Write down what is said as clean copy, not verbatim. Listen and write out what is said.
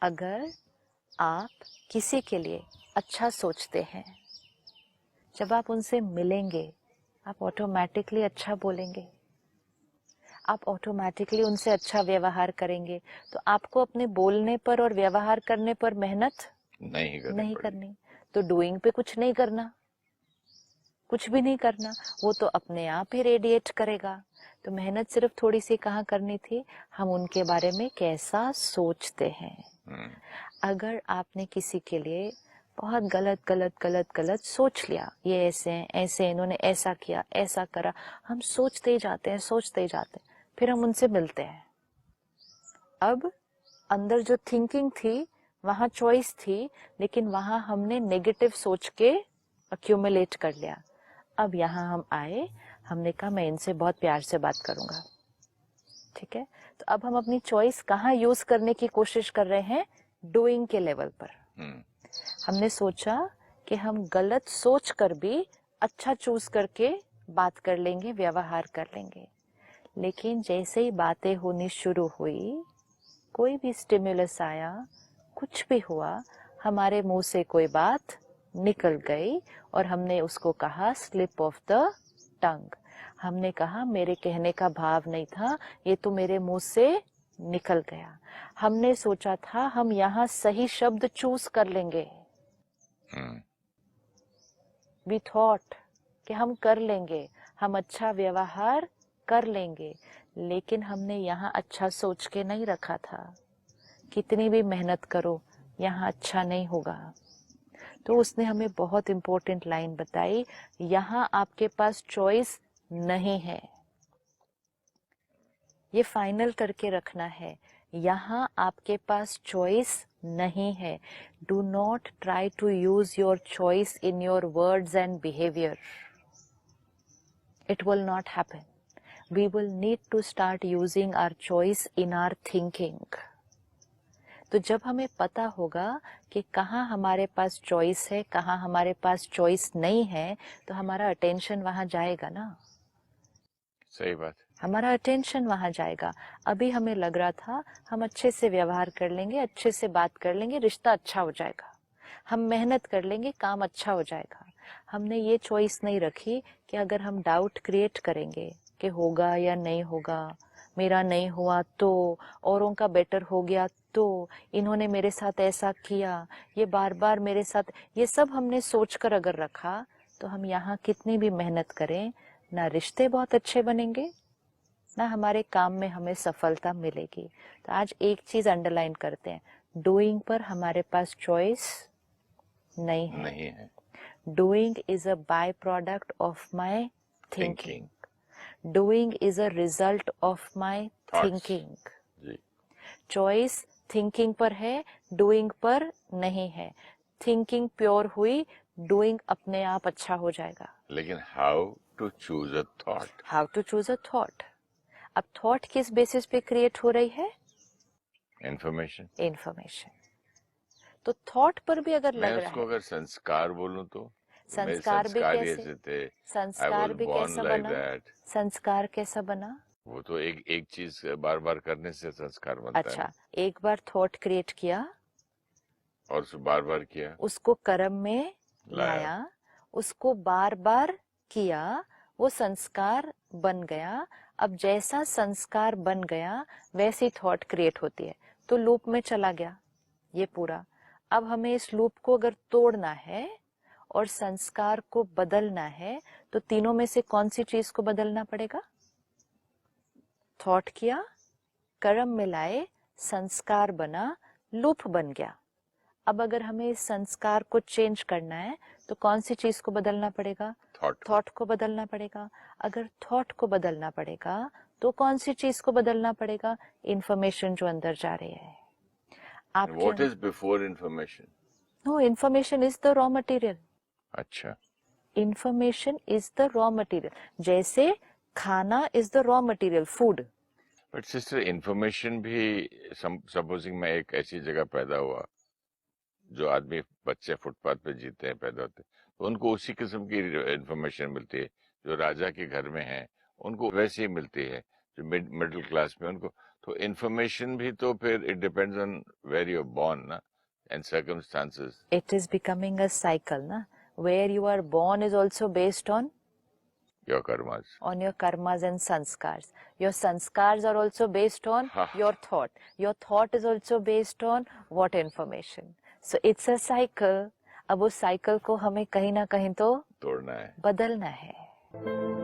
अगर आप किसी के लिए अच्छा सोचते हैं, जब आप उनसे मिलेंगे आप ऑटोमेटिकली अच्छा बोलेंगे, आप ऑटोमेटिकली उनसे अच्छा व्यवहार करेंगे। तो आपको अपने बोलने पर और व्यवहार करने पर मेहनत नहीं करनी। तो डूइंग पे कुछ नहीं करना, कुछ भी नहीं करना, वो तो अपने आप ही रेडिएट करेगा। तो मेहनत सिर्फ थोड़ी सी कहाँ करनी थी, हम उनके बारे में कैसा सोचते हैं। अगर आपने किसी के लिए बहुत गलत गलत गलत गलत सोच लिया, ये ऐसे हैं, ऐसे इन्होंने ऐसा किया, ऐसा करा, हम सोचते ही जाते हैं, सोचते ही जाते हैं, फिर हम उनसे मिलते हैं। अब अंदर जो थिंकिंग थी वहां चॉइस थी, लेकिन वहां हमने नेगेटिव सोच के अक्यूमुलेट कर लिया। अब यहाँ हम आए, हमने कहा मैं इनसे बहुत प्यार से बात करूंगा, ठीक है। तो अब हम अपनी चॉइस कहाँ यूज करने की कोशिश कर रहे हैं, डूइंग के लेवल पर। हमने सोचा कि हम गलत सोच कर भी अच्छा चूज करके बात कर लेंगे, व्यवहार कर लेंगे। लेकिन जैसे ही बातें होनी शुरू हुई, कोई भी स्टिमुलस आया, कुछ भी हुआ, हमारे मुंह से कोई बात निकल गई और हमने उसको कहा स्लिप ऑफ द टंग। हमने कहा मेरे कहने का भाव नहीं था, ये तो मेरे मुंह से निकल गया। हमने सोचा था हम यहाँ सही शब्द चूज कर लेंगे, वी थॉट कि हम कर लेंगे, हम अच्छा व्यवहार कर लेंगे, लेकिन हमने यहाँ अच्छा सोच के नहीं रखा था। कितनी भी मेहनत करो यहाँ अच्छा नहीं होगा। तो उसने हमें बहुत इंपॉर्टेंट लाइन बताई, यहाँ आपके पास चॉइस नहीं है। ये फाइनल करके रखना है, यहाँ आपके पास चॉइस नहीं है। Do not try to use your choice in your words and behaviour, it will not happen. We will need to start using our choice in our thinking. तो जब हमें पता होगा कि कहाँ हमारे पास चॉइस है, कहाँ हमारे पास चॉइस नहीं है, तो हमारा अटेंशन वहां जाएगा ना। सही बात, हमारा अटेंशन वहां जाएगा। अभी हमें लग रहा था हम अच्छे से व्यवहार कर लेंगे, अच्छे से बात कर लेंगे, रिश्ता अच्छा हो जाएगा, हम मेहनत कर लेंगे, काम अच्छा हो जाएगा। हमने ये चॉइस नहीं रखी कि अगर हम डाउट क्रिएट करेंगे कि होगा या नहीं होगा, मेरा नहीं हुआ तो, औरों का बेटर हो गया तो, इन्होंने मेरे साथ ऐसा किया, ये बार बार मेरे साथ, ये सब हमने सोचकर अगर रखा, तो हम यहाँ कितनी भी मेहनत करें, ना रिश्ते बहुत अच्छे बनेंगे, ना हमारे काम में हमें सफलता मिलेगी। तो आज एक चीज अंडरलाइन करते हैं, डूइंग पर हमारे पास चॉइस नहीं है। Doing is a by product of my thinking, doing is a result of my thinking. Choice thinking पर है, डूइंग पर नहीं है। थिंकिंग प्योर हुई, डूइंग अपने आप अच्छा हो जाएगा। लेकिन how to choose a thought, how to choose a thought. अब थॉट किस बेसिस पे क्रिएट हो रही है, इंफॉर्मेशन। तो थॉट पर भी अगर लग रहा है, अगर संस्कार बोलूं तो संस्कार भी कैसे, थे, संस्कार भी कैसा बना, संस्कार कैसा बना, वो तो एक चीज बार बार करने से संस्कार बनता है। अच्छा, एक बार थॉट क्रिएट किया और उसको बार बार किया, उसको कर्म में लाया, उसको बार बार किया, वो संस्कार बन गया। अब जैसा संस्कार बन गया वैसी थॉट क्रिएट होती है, तो लूप में चला गया ये पूरा। अब हमें इस लूप को अगर तोड़ना है और संस्कार को बदलना है, तो तीनों में से कौन सी चीज को बदलना पड़ेगा, थॉट किया, कर्म मिलाए, संस्कार बना, लूप बन गया। अब अगर हमें इस संस्कार को चेंज करना है तो कौन सी चीज को बदलना पड़ेगा, थॉट को बदलना पड़ेगा। अगर थॉट को बदलना पड़ेगा तो कौन सी चीज को बदलना पड़ेगा, इंफॉर्मेशन जो अंदर जा रही है। What is before information? No, information is the raw material. अच्छा, information is the raw material, जैसे खाना is the raw material, food. But sister information भी, सपोजिंग मैं एक ऐसी जगह पैदा हुआ, जो आदमी बच्चे फुटपाथ पे जीते हैं, पैदा होते हैं, तो उनको उसी किस्म की इंफॉर्मेशन मिलती है। जो राजा के घर में है उनको वैसी ही मिलती है, जो मिडिल क्लास में उनको तो इन्फॉर्मेशन भी तो फिर it depends on where you are born ना and circumstances. It is becoming a cycle, na? Where you are born is also based your karmas. on your karmas and sanskars. Your sanskars are also based on your thought. Your thought is also based on what information. So it's a cycle. अब उस cycle को हमें कहीं ना कहीं तो तोड़ना है. बदलना है.